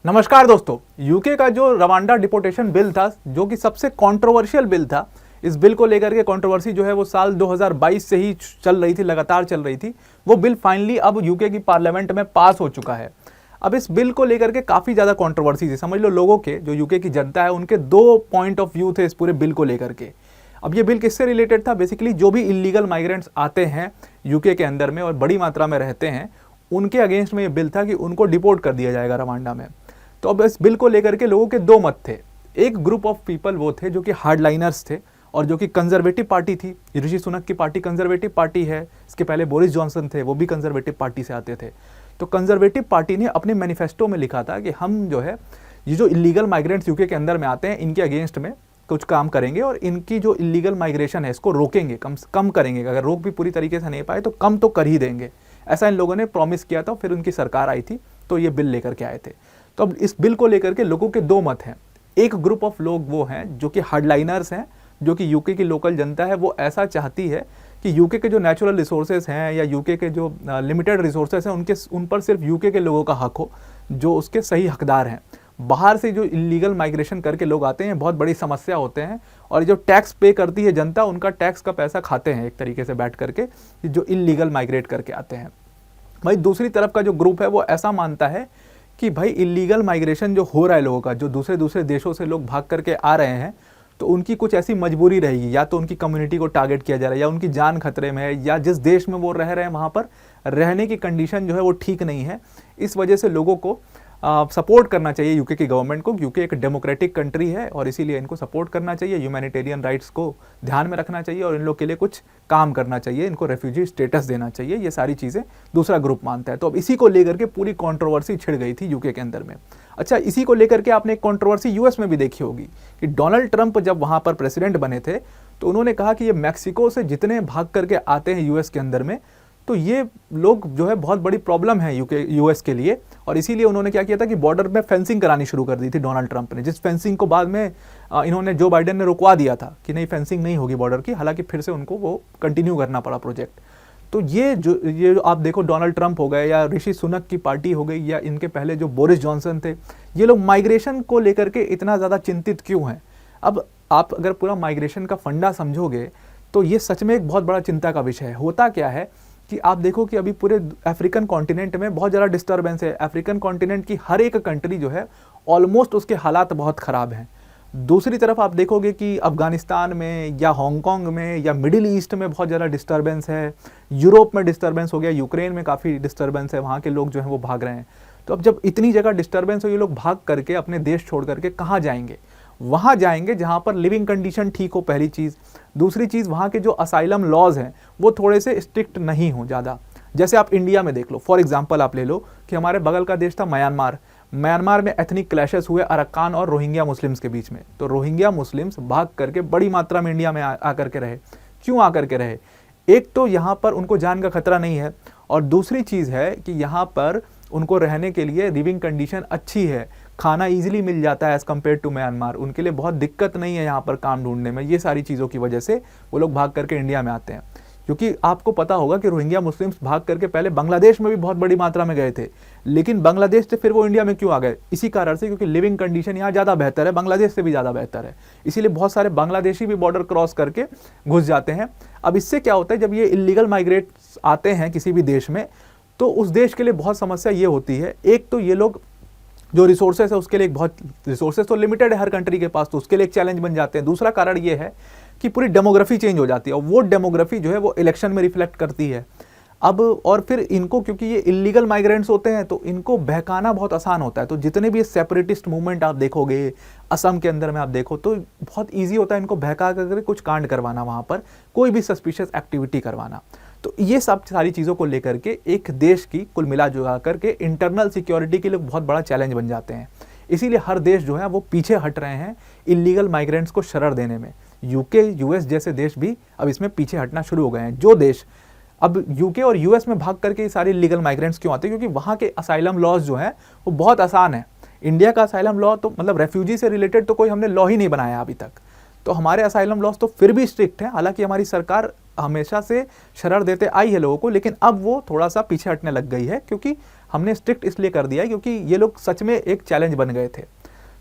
नमस्कार दोस्तों। यूके का जो रवांडा डिपोर्टेशन बिल था, जो कि सबसे कंट्रोवर्शियल बिल था, इस बिल को लेकर के कंट्रोवर्सी जो है वो साल 2022 से ही चल रही थी, लगातार चल रही थी। वो बिल फाइनली अब यूके की पार्लियामेंट में पास हो चुका है। अब इस बिल को लेकर के काफ़ी ज़्यादा कंट्रोवर्सी थी। समझ लो, लोगों के जो यूके की जनता है उनके दो पॉइंट ऑफ व्यू थे इस पूरे बिल को लेकर के। अब ये बिल किससे रिलेटेड था? बेसिकली जो भी इलीगल माइग्रेंट्स आते हैं यूके के अंदर में और बड़ी मात्रा में रहते हैं, उनके अगेंस्ट में ये बिल था कि उनको डिपोर्ट कर दिया जाएगा रवांडा में। तो अब इस बिल को लेकर के लोगों के दो मत थे। एक ग्रुप ऑफ पीपल वो थे जो कि हार्डलाइनर्स थे और जो कि कंजर्वेटिव पार्टी थी। ऋषि सुनक की पार्टी कंजर्वेटिव पार्टी है। इसके पहले बोरिस जॉनसन थे, वो भी कंजर्वेटिव पार्टी से आते थे। तो कंजर्वेटिव पार्टी ने अपने मैनिफेस्टो में लिखा था कि हम जो है ये जो इलीगल माइग्रेंट्स यूके के अंदर में आते हैं, इनके अगेंस्ट में कुछ काम करेंगे और इनकी जो इलीगल माइग्रेशन है इसको रोकेंगे, कम करेंगे। अगर रोक भी पूरी तरीके से नहीं पाए तो कम तो कर ही देंगे। ऐसा इन लोगों ने प्रॉमिस किया था। फिर उनकी सरकार आई थी तो ये बिल लेकर के आए थे। तो अब इस बिल को लेकर के लोगों के दो मत हैं। एक ग्रुप ऑफ लोग वो हैं जो कि हार्डलाइनर्स हैं, जो कि यूके की लोकल जनता है वो ऐसा चाहती है कि यूके के जो नेचुरल रिसोर्सेज हैं या यूके के जो लिमिटेड रिसोर्सेज हैं उन पर सिर्फ यूके के लोगों का हक हो, जो उसके सही हकदार हैं। बाहर से जो इलीगल माइग्रेशन करके लोग आते हैं बहुत बड़ी समस्या होते हैं, और जो टैक्स पे करती है जनता, उनका टैक्स का पैसा खाते हैं एक तरीके से बैठ करके, जो इलीगल माइग्रेट करके आते हैं। भाई दूसरी तरफ का जो ग्रुप है वो ऐसा मानता है कि भाई इलीगल माइग्रेशन जो हो रहा है लोगों का, जो दूसरे देशों से लोग भाग करके आ रहे हैं, तो उनकी कुछ ऐसी मजबूरी रहेगी, या तो उनकी कम्युनिटी को टारगेट किया जा रहा है, या उनकी जान खतरे में है, या जिस देश में वो रह रहे हैं वहाँ पर रहने की कंडीशन जो है वो ठीक नहीं है। इस वजह से लोगों को सपोर्ट करना चाहिए यूके की गवर्नमेंट को। यूके एक डेमोक्रेटिक कंट्री है और इसीलिए इनको सपोर्ट करना चाहिए, ह्यूमैनिटेरियन राइट्स को ध्यान में रखना चाहिए और इन लोग के लिए कुछ काम करना चाहिए, इनको रेफ्यूजी स्टेटस देना चाहिए। ये सारी चीज़ें दूसरा ग्रुप मानता है। तो अब इसी को लेकर के पूरी कंट्रोवर्सी छिड़ गई थी यूके के अंदर में। अच्छा, इसी को लेकर के आपने एक कंट्रोवर्सी यूएस में भी देखी होगी कि डोनाल्ड ट्रंप जब वहाँ पर प्रेसिडेंट बने थे तो उन्होंने कहा कि ये मैक्सिको से जितने भाग करके आते हैं यूएस के अंदर में, तो ये लोग जो है बहुत बड़ी प्रॉब्लम है यूएस के लिए। और इसीलिए उन्होंने क्या किया था कि बॉर्डर में फेंसिंग करानी शुरू कर दी थी डोनाल्ड ट्रंप ने, जिस फेंसिंग को बाद में इन्होंने जो बाइडेन ने रुकवा दिया था कि नहीं, फेंसिंग नहीं होगी बॉर्डर की। हालांकि फिर से उनको वो कंटिन्यू करना पड़ा प्रोजेक्ट। तो ये जो आप देखो, डोनाल्ड ट्रंप हो गए या ऋषि सुनक की पार्टी हो गई या इनके पहले जो बोरिस जॉनसन थे, ये लोग माइग्रेशन को लेकर के इतना ज़्यादा चिंतित क्यों हैं? अब आप अगर पूरा माइग्रेशन का फंडा समझोगे तो ये सच में एक बहुत बड़ा चिंता का विषय है। होता क्या है कि आप देखो कि अभी पूरे अफ्रीकन कॉन्टिनेंट में बहुत ज़्यादा डिस्टर्बेंस है। अफ्रीकन कॉन्टिनेंट की हर एक कंट्री जो है ऑलमोस्ट उसके हालात बहुत ख़राब हैं। दूसरी तरफ आप देखोगे कि अफ़गानिस्तान में या हांगकांग में या मिडिल ईस्ट में बहुत ज़्यादा डिस्टर्बेंस है। यूरोप में डिस्टर्बेंस हो गया, यूक्रेन में काफ़ी डिस्टर्बेंस है, वहाँ के लोग जो हैं वो भाग रहे हैं। तो अब जब इतनी जगह डिस्टर्बेंस हो, ये लोग भाग करके अपने देश छोड़ करके कहाँ जाएंगे? वहाँ जाएंगे जहाँ पर लिविंग कंडीशन ठीक हो, पहली चीज़। दूसरी चीज़, वहाँ के जो असाइलम लॉज हैं वो थोड़े से स्ट्रिक्ट नहीं हो ज़्यादा। जैसे आप इंडिया में देख लो, फॉर एग्जांपल आप ले लो कि हमारे बगल का देश था म्यांमार। म्यांमार में एथनिक क्लैशेस हुए अरकान और रोहिंग्या मुस्लिम्स के बीच में। तो रोहिंग्या मुस्लिम्स भाग करके बड़ी मात्रा में इंडिया में आकर के रहे। क्यों आकर के रहे? एक तो यहाँ पर उनको जान का खतरा नहीं है, और दूसरी चीज़ है कि यहाँ पर उनको रहने के लिए लिविंग कंडीशन अच्छी है, खाना इजीली मिल जाता है एज़ कम्पेयर टू म्यांमार। उनके लिए बहुत दिक्कत नहीं है यहाँ पर काम ढूंढने में। ये सारी चीज़ों की वजह से वो लोग भाग करके इंडिया में आते हैं। क्योंकि आपको पता होगा कि रोहिंग्या मुस्लिम्स भाग करके पहले बांग्लादेश में भी बहुत बड़ी मात्रा में गए थे, लेकिन बांग्लादेश से फिर वो इंडिया में क्यों आ गए? इसी कारण से, क्योंकि लिविंग कंडीशन यहाँ ज़्यादा बेहतर है, बांग्लादेश से भी ज़्यादा बेहतर है। इसीलिए बहुत सारे बांग्लादेशी भी बॉर्डर क्रॉस करके घुस जाते हैं। अब इससे क्या होता है, जब ये इलीगल माइग्रेट्स आते हैं किसी भी देश में, तो उस देश के लिए बहुत समस्या ये होती है। एक तो ये लोग जो रिसोर्सेस है उसके लिए, बहुत रिसोर्सेस तो लिमिटेड है हर कंट्री के पास, तो उसके लिए एक चैलेंज बन जाते हैं। दूसरा कारण ये है कि पूरी डेमोग्राफी चेंज हो जाती है, और वो डेमोग्राफी जो है वो इलेक्शन में रिफ्लेक्ट करती है। अब और फिर इनको, क्योंकि ये इलीगल माइग्रेंट्स होते हैं, तो इनको बहकाना बहुत आसान होता है। तो जितने भी सेपरेटिस्ट मूवमेंट आप देखोगे असम के अंदर में, आप देखो तो बहुत ईजी होता है इनको बहका करके कुछ कांड करवाना, वहाँ पर कोई भी सस्पिशियस एक्टिविटी करवाना। तो ये सब सारी चीज़ों को लेकर के एक देश की कुल मिला जुला करके इंटरनल सिक्योरिटी के लिए बहुत बड़ा चैलेंज बन जाते हैं। इसीलिए हर देश जो है वो पीछे हट रहे हैं इलीगल माइग्रेंट्स को शरण देने में। यूके, यूएस जैसे देश भी अब इसमें पीछे हटना शुरू हो गए हैं। जो देश अब यूके और यूएस में भाग करके सारे इलीगल माइग्रेंट्स क्यों आते हैं? क्योंकि वहाँ के असाइलम लॉज जो हैं वो बहुत आसान है। इंडिया का असाइलम लॉ तो मतलब रेफ्यूजी से रिलेटेड तो कोई हमने लॉ ही नहीं बनाया अभी तक। तो हमारे असाइलम लॉज तो फिर भी स्ट्रिक्ट हैं। हालांकि हमारी सरकार हमेशा से शरण देते आई है लोगों को, लेकिन अब वो थोड़ा सा पीछे हटने लग गई है, क्योंकि हमने स्ट्रिक्ट इसलिए कर दिया है क्योंकि ये लोग सच में एक चैलेंज बन गए थे।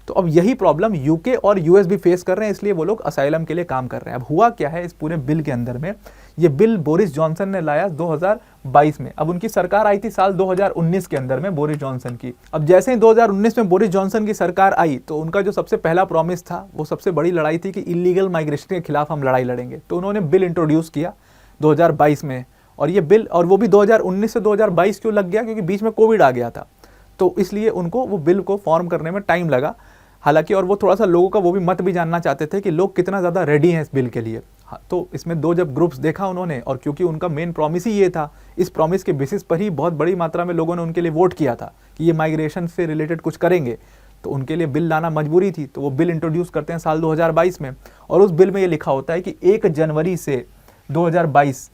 तो अब यही प्रॉब्लम यूके और यूएस भी फेस कर रहे हैं, इसलिए वो लोग असाइलम के लिए काम कर रहे हैं। अब हुआ क्या है इस पूरे बिल के अंदर में, ये बिल बोरिस जॉनसन ने लाया 2022 में। अब उनकी सरकार आई थी साल 2019 के अंदर में बोरिस जॉनसन की। अब जैसे ही 2019 में बोरिस जॉनसन की सरकार आई तो उनका जो सबसे पहला प्रॉमिस था, वो सबसे बड़ी लड़ाई थी कि इलीगल माइग्रेशन के खिलाफ हम लड़ाई लड़ेंगे। तो उन्होंने बिल इंट्रोड्यूस किया 2022 में, और ये बिल, और वो भी 2019 से 2022 क्यों लग गया, क्योंकि बीच में कोविड आ गया था, तो इसलिए उनको वो बिल को फॉर्म करने में टाइम लगा। हालांकि और वो थोड़ा सा लोगों का वो भी मत भी जानना चाहते थे कि लोग कितना ज़्यादा रेडी हैं इस बिल के लिए। हाँ, तो इसमें दो जब ग्रुप्स देखा उन्होंने, और क्योंकि उनका मेन प्रॉमिस ही ये था, इस प्रॉमिस के बेसिस पर ही बहुत बड़ी मात्रा में लोगों ने उनके लिए वोट किया था कि ये माइग्रेशन से रिलेटेड कुछ करेंगे, तो उनके लिए बिल लाना मजबूरी थी। तो वो बिल इंट्रोड्यूस करते हैं साल 2022 में, और उस बिल में ये लिखा होता है कि 1 जनवरी से 2022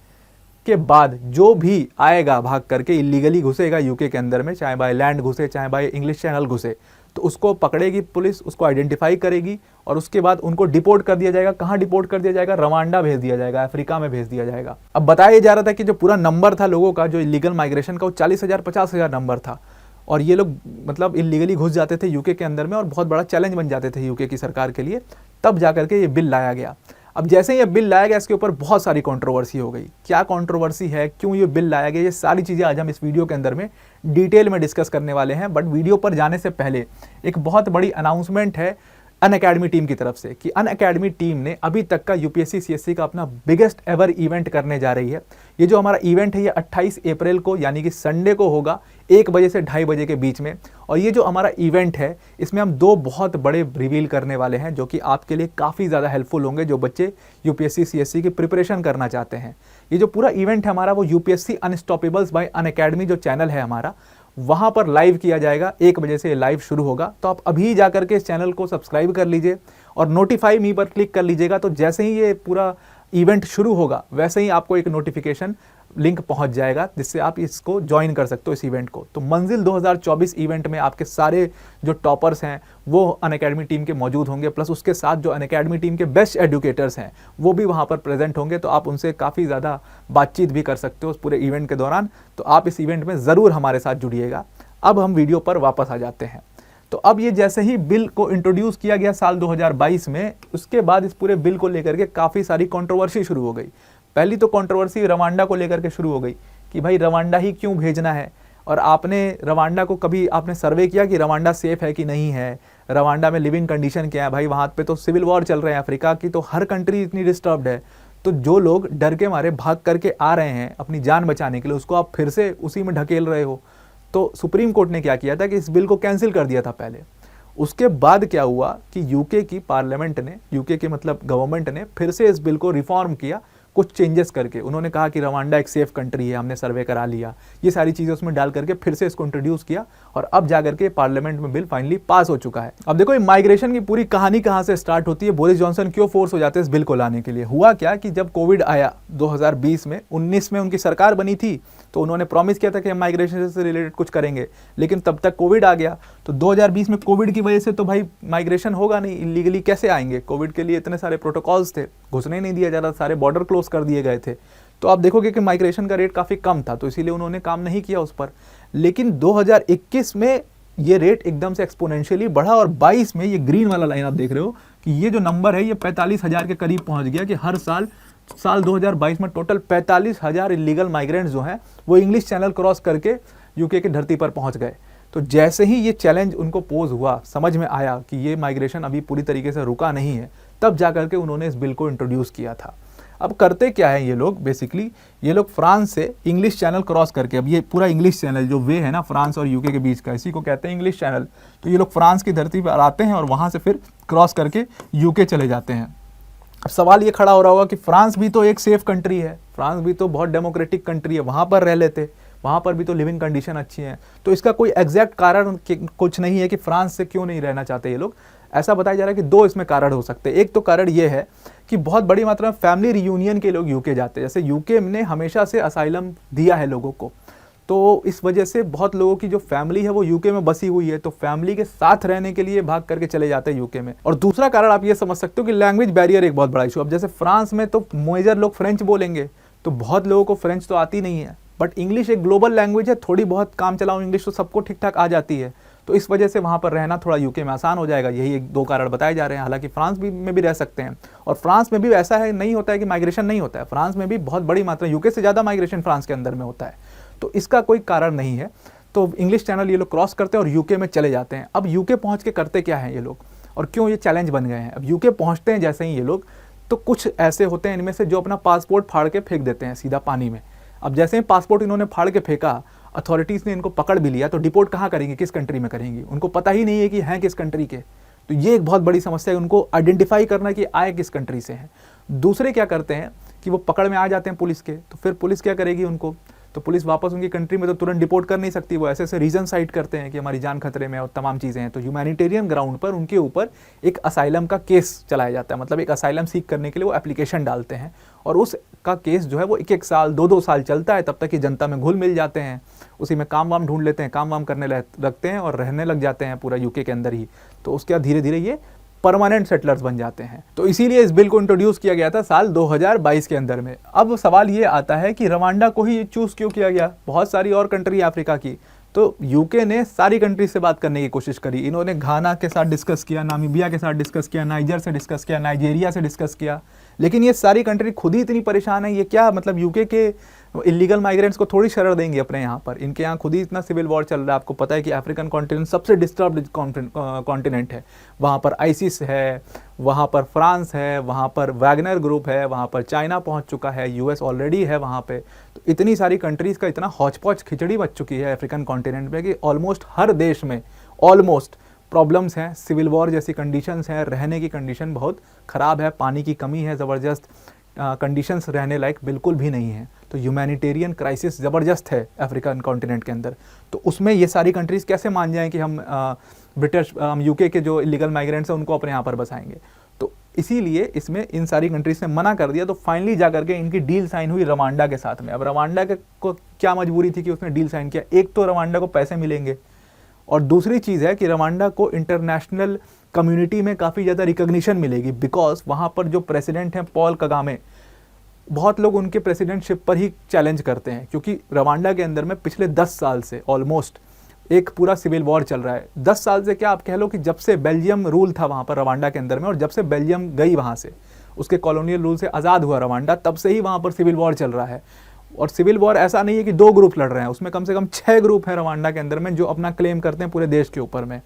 के बाद जो भी आएगा भाग करके इलीगली घुसेगा यूके के अंदर में, चाहे बाय लैंड घुसे चाहे बाय इंग्लिश चैनल घुसे, तो उसको पकड़ेगी पुलिस, उसको आइडेंटिफाई करेगी और उसके बाद उनको डिपोर्ट कर दिया जाएगा। कहाँ डिपोर्ट कर दिया जाएगा? रवांडा भेज दिया जाएगा, अफ्रीका में भेज दिया जाएगा। अब बताया जा रहा था कि जो पूरा नंबर था लोगों का जो इलीगल माइग्रेशन का, वो 40,000 50,000 नंबर था, और ये लोग मतलब इलीगली घुस जाते थे यूके के अंदर में और बहुत बड़ा चैलेंज बन जाते थे यूके की सरकार के लिए। तब जाकर के ये बिल लाया गया। अब जैसे ये बिल लाया गया, इसके ऊपर बहुत सारी कंट्रोवर्सी हो गई। क्या कंट्रोवर्सी है, क्यों ये बिल लाया गया, ये सारी चीज़ें आज हम इस वीडियो के अंदर में डिटेल में डिस्कस करने वाले हैं। बट वीडियो पर जाने से पहले एक बहुत बड़ी अनाउंसमेंट है अनअकैडमी टीम की तरफ से कि अनअकैडमी टीम ने अभी तक का यूपीएससी सीएससी का अपना बिगेस्ट एवर इवेंट करने जा रही है। ये जो हमारा इवेंट है ये 28 अप्रैल को यानी कि संडे को होगा 1 बजे से 2:30 बजे के बीच में। और ये जो हमारा इवेंट है इसमें हम 2 बहुत बड़े रिवील करने वाले हैं जो कि आपके लिए काफ़ी ज़्यादा हेल्पफुल होंगे, जो बच्चे यूपीएससी सीएससी की प्रिपरेशन करना चाहते हैं। ये जो पूरा इवेंट है हमारा वो यूपीएससी अनस्टॉपेबल्स बाय अनअकैडमी जो चैनल है हमारा, वहाँ पर लाइव किया जाएगा। 1 बजे से लाइव शुरू होगा। तो आप अभी जा करके इस चैनल को सब्सक्राइब कर लीजिए और नोटिफाई मी पर क्लिक कर लीजिएगा। तो जैसे ही ये पूरा इवेंट शुरू होगा वैसे ही आपको एक नोटिफिकेशन लिंक पहुंच जाएगा जिससे आप इसको ज्वाइन कर सकते हो इस इवेंट को। तो मंजिल 2024 इवेंट में आपके सारे जो टॉपर्स हैं वो अनअकैडमी टीम के मौजूद होंगे, प्लस उसके साथ जो अनअकैडमी टीम के बेस्ट एजुकेटर्स हैं वो भी वहाँ पर प्रेजेंट होंगे। तो आप उनसे काफ़ी ज़्यादा बातचीत भी कर सकते हो उस पूरे इवेंट के दौरान। तो आप इस इवेंट में ज़रूर हमारे साथ जुड़िएगा। अब हम वीडियो पर वापस आ जाते हैं। तो अब ये जैसे ही बिल को इंट्रोड्यूस किया गया साल 2022 में, उसके बाद इस पूरे बिल को लेकर के काफ़ी सारी कंट्रोवर्सी शुरू हो गई। पहली तो कंट्रोवर्सी रवांडा को लेकर के शुरू हो गई कि भाई रवांडा ही क्यों भेजना है, और आपने रवांडा को कभी आपने सर्वे किया कि रवांडा सेफ है कि नहीं है, रवांडा में लिविंग कंडीशन क्या है? भाई वहाँ पे तो सिविल वॉर चल रहे हैं, अफ्रीका की तो हर कंट्री इतनी डिस्टर्ब्ड है। तो जो लोग डर के मारे भाग करके आ रहे हैं अपनी जान बचाने के लिए, उसको आप फिर से उसी में ढकेल रहे हो। तो सुप्रीम कोर्ट ने क्या किया था कि इस बिल को कैंसिल कर दिया था पहले। उसके बाद क्या हुआ कि यूके की पार्लियामेंट ने, यूके के मतलब गवर्नमेंट ने फिर से इस बिल को रिफॉर्म किया कुछ चेंजेस करके। उन्होंने कहा कि रवांडा एक सेफ कंट्री है, हमने सर्वे करा लिया, ये सारी चीज़ें उसमें डाल करके फिर से इसको इंट्रोड्यूस किया और अब जाकर के पार्लियामेंट में बिल फाइनली पास हो चुका है। अब देखो ये माइग्रेशन की पूरी कहानी कहाँ से स्टार्ट होती है, बोरिस जॉनसन क्यों फोर्स हो जाते हैं इस बिल को लाने के लिए। हुआ क्या कि जब कोविड आया 2020 में, 19 में उनकी सरकार बनी थी, तो उन्होंने प्रॉमिस किया था कि हम माइग्रेशन से रिलेटेड कुछ करेंगे, लेकिन तब तक कोविड आ गया। तो 2020 में कोविड की वजह से तो भाई माइग्रेशन होगा नहीं, इलीगली कैसे आएंगे? कोविड के लिए इतने सारे प्रोटोकॉल्स थे, घुसने नहीं दिया जा रहा, सारे बॉर्डर क्लोज कर दिए गए थे। तो आप देखोगे कि माइग्रेशन का रेट काफ़ी कम था, तो इसीलिए उन्होंने काम नहीं किया उस पर। लेकिन 2021 में ये रेट एकदम से एक्सपोनेंशियली बढ़ा और 22 में ये ग्रीन वाला लाइन आप देख रहे हो कि ये जो नंबर है ये 45,000 के करीब पहुंच गया कि हर साल 2022 में टोटल 45,000 इलीगल माइग्रेंट्स जो हैं वो इंग्लिश चैनल क्रॉस करके यूके की धरती पर पहुंच गए। तो जैसे ही ये चैलेंज उनको पोज हुआ, समझ में आया कि ये माइग्रेशन अभी पूरी तरीके से रुका नहीं है, तब जाकर के उन्होंने इस बिल को इंट्रोड्यूस किया था। अब करते क्या है ये लोग, बेसिकली ये लोग फ्रांस से इंग्लिश चैनल क्रॉस करके, अब ये पूरा इंग्लिश चैनल जो वे है ना फ्रांस और यूके के बीच का, इसी को कहते हैं इंग्लिश चैनल। तो ये लोग फ्रांस की धरती पर आते हैं और वहाँ से फिर क्रॉस करके यूके चले जाते हैं। अब सवाल ये खड़ा हो रहा होगा कि फ्रांस भी तो एक सेफ कंट्री है, फ्रांस भी तो बहुत डेमोक्रेटिक कंट्री है, वहाँ पर रह लेते, वहाँ पर भी तो लिविंग कंडीशन अच्छी है। तो इसका कोई एग्जैक्ट कारण कुछ नहीं है कि फ्रांस से क्यों नहीं रहना चाहते ये लोग। ऐसा बताया जा रहा है कि 2 इसमें कारण हो सकते हैं। एक तो कारण ये है कि बहुत बड़ी मात्रा में फैमिली रियूनियन के लोग यूके जाते हैं। जैसे यूके ने हमेशा से असाइलम दिया है लोगों को, तो इस वजह से बहुत लोगों की जो फैमिली है वो यूके में बसी हुई है, तो फैमिली के साथ रहने के लिए भाग करके चले जाते हैं यूके में। और दूसरा कारण आप ये समझ सकते हो कि लैंग्वेज बैरियर एक बहुत बड़ा इशू। अब जैसे फ्रांस में तो मेजर लोग फ्रेंच बोलेंगे, तो बहुत लोगों को फ्रेंच तो आती नहीं है, बट इंग्लिश एक ग्लोबल लैंग्वेज है, थोड़ी बहुत काम चलाओ इंग्लिश तो सबको ठीक ठाक आ जाती है, तो इस वजह से वहाँ पर रहना थोड़ा यूके में आसान हो जाएगा। यही एक दो कारण बताए जा रहे हैं। हालांकि फ्रांस में भी रह सकते हैं, और फ्रांस में भी ऐसा है नहीं होता है कि माइग्रेशन नहीं होता है, फ्रांस में भी बहुत बड़ी मात्रा, यूके से ज़्यादा माइग्रेशन फ्रांस के अंदर में होता है, तो इसका कोई कारण नहीं है। तो इंग्लिश चैनल ये लोग क्रॉस करते हैं और यूके में चले जाते हैं। अब यूके पहुँच के करते क्या हैं ये लोग, और क्यों ये चैलेंज बन गए हैं? अब यूके पहुँचते हैं जैसे ही ये लोग, तो कुछ ऐसे होते हैं इनमें से जो अपना पासपोर्ट फाड़ के फेंक देते हैं सीधा पानी में। अब जैसे ही पासपोर्ट इन्होंने फाड़ के फेंका, अथॉरिटीज़ ने इनको पकड़ भी लिया, तो डिपोर्ट कहाँ करेंगे, किस कंट्री में करेंगी? उनको पता ही नहीं है कि हैं किस कंट्री के। तो ये एक बहुत बड़ी समस्या है, उनको आइडेंटिफाई करना कि आए किस कंट्री से हैं। दूसरे क्या करते हैं कि वो पकड़ में आ जाते हैं पुलिस के, तो फिर पुलिस क्या करेगी उनको? तो पुलिस वापस उनकी कंट्री में तो तुरंत डिपोर्ट कर नहीं सकती, वो ऐसे ऐसे रीजन साइड करते हैं कि हमारी जान खतरे में और तमाम चीज़ें हैं। तो ह्यूमैनिटेरियन ग्राउंड पर उनके ऊपर एक असाइलम का केस चलाया जाता है, मतलब एक असाइलम सीख करने के लिए वो एप्लीकेशन डालते हैं, और उसका केस जो है वो 1-1 साल 2-2 साल चलता है। तब तक कि जनता में घुल मिल जाते हैं, उसी में काम वाम ढूंढ लेते हैं, काम वाम करने लगते हैं और रहने लग जाते हैं पूरा यूके के अंदर ही। तो उसके बाद धीरे धीरे ये परमानेंट सेटलर्स बन जाते हैं। तो इसीलिए इस बिल को इंट्रोड्यूस किया गया था साल 2022 के अंदर में। अब सवाल ये आता है कि रवांडा को ही चूज़ क्यों किया गया? बहुत सारी और कंट्री अफ्रीका की, तो यूके ने सारी कंट्री से बात करने की कोशिश करी। इन्होंने घाना के साथ डिस्कस किया, नामीबिया के साथ डिस्कस किया, नाइजर से डिस्कस किया, नाइजीरिया से डिस्कस किया, लेकिन ये सारी कंट्री खुद ही इतनी परेशान है। ये क्या मतलब यूके के इलीगल माइग्रेंट्स को थोड़ी शरण देंगे अपने यहाँ पर? इनके यहाँ खुद ही इतना सिविल वॉर चल रहा है। आपको पता है कि अफ्रीकन कॉन्टिनेंट सबसे डिस्टर्ब्ड कॉन्टिनेंट है। वहाँ पर आईसिस है, वहाँ पर फ्रांस है, वहाँ पर वैगनर ग्रुप है, वहाँ पर चाइना पहुँच चुका है, यूएस ऑलरेडी है वहाँ पे। तो इतनी सारी कंट्रीज़ का इतना हौच पौच खिचड़ी मच चुकी है अफ्रीकन कॉन्टिनेंट में कि ऑलमोस्ट हर देश में ऑलमोस्ट प्रॉब्लम्स हैं, सिविल वॉर जैसी कंडीशंस हैं, रहने की कंडीशन बहुत ख़राब है, पानी की कमी है ज़बरदस्त, कंडीशंस रहने लायक बिल्कुल भी नहीं है। तो ह्यूमैनिटेरियन क्राइसिस ज़बरदस्त है अफ्रीकन कॉन्टिनेंट के अंदर। तो उसमें ये सारी कंट्रीज़ कैसे मान जाएं कि हम यूके के जो इलीगल माइग्रेंट्स हैं उनको अपने यहाँ पर बसाएंगे? तो इसीलिए इसमें इन सारी कंट्रीज़ ने मना कर दिया। तो फाइनली जा करके इनकी डील साइन हुई रवांडा के साथ में। अब रवांडा को क्या मजबूरी थी कि उसने डील साइन किया? एक तो रवांडा को पैसे मिलेंगे, और दूसरी चीज़ है कि रवांडा को इंटरनेशनल कम्युनिटी में काफ़ी ज़्यादा रिकग्निशन मिलेगी, बिकॉज वहाँ पर जो प्रेसिडेंट हैं पॉल कगामे, बहुत लोग उनके प्रेसिडेंटशिप पर ही चैलेंज करते हैं, क्योंकि रवांडा के अंदर में पिछले 10 साल से ऑलमोस्ट एक पूरा सिविल वॉर चल रहा है। 10 साल से क्या आप कह लो कि जब से बेल्जियम रूल था वहाँ पर रवांडा के अंदर में, और जब से बेल्जियम गई वहाँ से, उसके कॉलोनियल रूल से आज़ाद हुआ रवांडा, तब से ही वहाँ पर सिविल वॉर चल रहा है। और सिविल वॉर ऐसा नहीं है कि 2 ग्रुप लड़ रहे हैं, उसमें कम से कम 6 ग्रुप हैं रवांडा के अंदर में जो अपना क्लेम करते हैं पूरे देश के ऊपर में।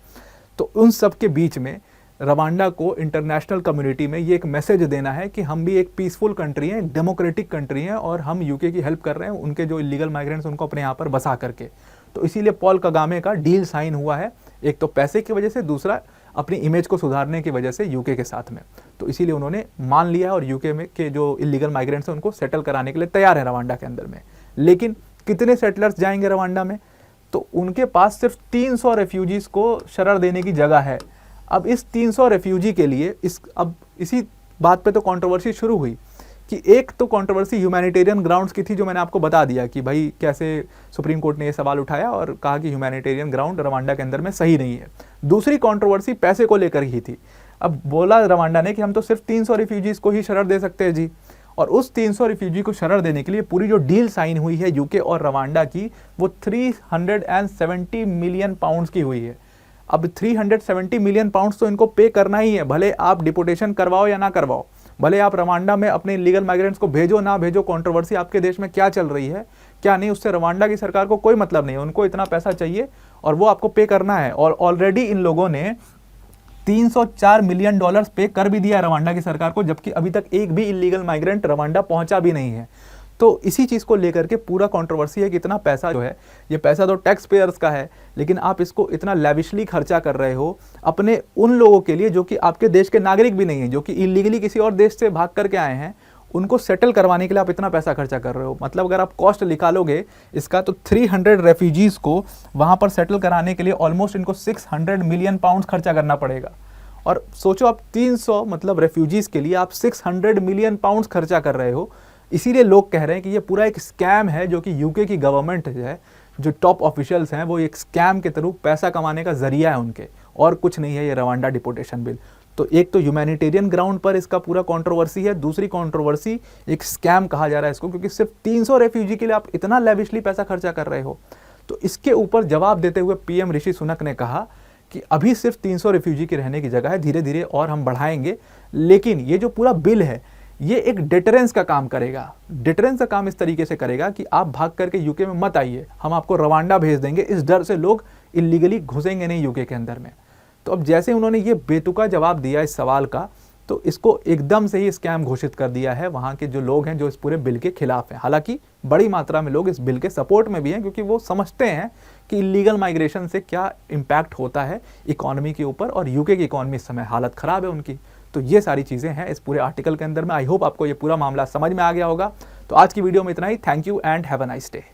तो उन सब के बीच में रवांडा को इंटरनेशनल कम्युनिटी में ये एक मैसेज देना है कि हम भी एक पीसफुल कंट्री हैं, डेमोक्रेटिक कंट्री हैं, और हम यूके की हेल्प कर रहे हैं उनके जो इलीगल माइग्रेंट्स उनको अपने यहाँ पर बसा करके। तो इसीलिए पॉल कगामे का डील साइन हुआ है, एक तो पैसे की वजह से, दूसरा अपनी इमेज को सुधारने की वजह से यूके के साथ में। तो इसीलिए उन्होंने मान लिया और यूके में के जो इलीगल माइग्रेंट्स हैं उनको सेटल कराने के लिए तैयार है रवांडा के अंदर में। लेकिन कितने सेटलर्स जाएंगे रवांडा में? तो उनके पास सिर्फ 300 रेफ्यूजीज़ को शरण देने की जगह है। अब इस 300 रेफ्यूजी के लिए इसी बात पे तो कंट्रोवर्सी शुरू हुई कि एक तो कंट्रोवर्सी ह्यूमैनिटेरियन ग्राउंड्स की थी, जो मैंने आपको बता दिया कि भाई कैसे सुप्रीम कोर्ट ने ये सवाल उठाया और कहा कि ह्यूमैनिटेरियन ग्राउंड रवांडा के अंदर में सही नहीं है। दूसरी कंट्रोवर्सी पैसे को लेकर ही थी। अब बोला रवांडा ने कि हम तो सिर्फ 300 रिफ्यूजीज़ को ही शरण दे सकते हैं जी, और उस 300 रिफ्यूजी को शरण देने के लिए पूरी जो डील साइन हुई है यूके और रवांडा की, वो 370 मिलियन पाउंड्स की हुई है। अब 370 मिलियन पाउंड्स तो इनको पे करना ही है, भले आप डिपोटेशन करवाओ या ना करवाओ, भले आप रवांडा में अपने इलीगल माइग्रेंट्स को भेजो ना भेजो, कंट्रोवर्सी आपके देश में क्या चल रही है क्या नहीं, उससे रवांडा की सरकार को कोई मतलब नहीं है। उनको इतना पैसा चाहिए और वो आपको पे करना है। और ऑलरेडी इन लोगों ने $304 मिलियन पे कर भी दिया रवांडा की सरकार को, जबकि अभी तक एक भी इलीगल माइग्रेंट रवांडा पहुंचा भी नहीं है। तो इसी चीज़ को लेकर के पूरा कंट्रोवर्सी है कि इतना पैसा जो है, ये पैसा तो टैक्स पेयर्स का है, लेकिन आप इसको इतना लैविशली खर्चा कर रहे हो अपने उन लोगों के लिए जो कि आपके देश के नागरिक भी नहीं हैं, जो कि इलीगली किसी और देश से भाग करके आए हैं, उनको सेटल करवाने के लिए आप इतना पैसा खर्चा कर रहे हो। मतलब अगर आप कॉस्ट निकालोगे इसका, तो 300 रेफ्यूजीज़ को वहाँ पर सेटल कराने के लिए ऑलमोस्ट इनको 600 मिलियन पाउंड्स खर्चा करना पड़ेगा। और सोचो आप 300 मतलब रेफ्यूजीज़ के लिए आप 600 मिलियन पाउंड्स खर्चा कर रहे हो। इसीलिए लोग कह रहे हैं कि ये पूरा एक स्कैम है, जो कि यूके की गवर्नमेंट है, जो टॉप ऑफिशियल्स हैं, वो एक स्कैम के थ्रू पैसा कमाने का जरिया है उनके, और कुछ नहीं है ये रवांडा डिपोटेशन बिल। तो एक तो ह्यूमैनिटेरियन ग्राउंड पर इसका पूरा कंट्रोवर्सी है, दूसरी कंट्रोवर्सी एक स्कैम कहा जा रहा है इसको, क्योंकि सिर्फ 300 रेफ्यूजी के लिए आप इतना लेविशली पैसा खर्चा कर रहे हो। तो इसके ऊपर जवाब देते हुए पीएम ऋषि सुनक ने कहा कि अभी सिर्फ 300 रेफ्यूजी की रहने की जगह है, धीरे धीरे और हम बढ़ाएंगे, लेकिन ये जो पूरा बिल है ये एक डिटरेंस का काम करेगा। डिटरेंस का काम इस तरीके से करेगा कि आप भाग करके यूके में मत आइए, हम आपको रवांडा भेज देंगे, इस डर से लोग इलीगली घुसेंगे नहीं यूके के अंदर में। तो अब जैसे उन्होंने ये बेतुका जवाब दिया इस सवाल का, तो इसको एकदम से ही स्कैम घोषित कर दिया है वहाँ के जो लोग हैं जो इस पूरे बिल के खिलाफ हैं। हालांकि बड़ी मात्रा में लोग इस बिल के सपोर्ट में भी हैं, क्योंकि वो समझते हैं कि इलीगल माइग्रेशन से क्या इम्पैक्ट होता है इकोनॉमी के ऊपर, और यूके की इकोनॉमी इस समय हालत ख़राब है उनकी। तो ये सारी चीज़ें हैं इस पूरे आर्टिकल के अंदर में। आई होप आपको ये पूरा मामला समझ में आ गया होगा। तो आज की वीडियो में इतना ही। Thank you and have a nice day.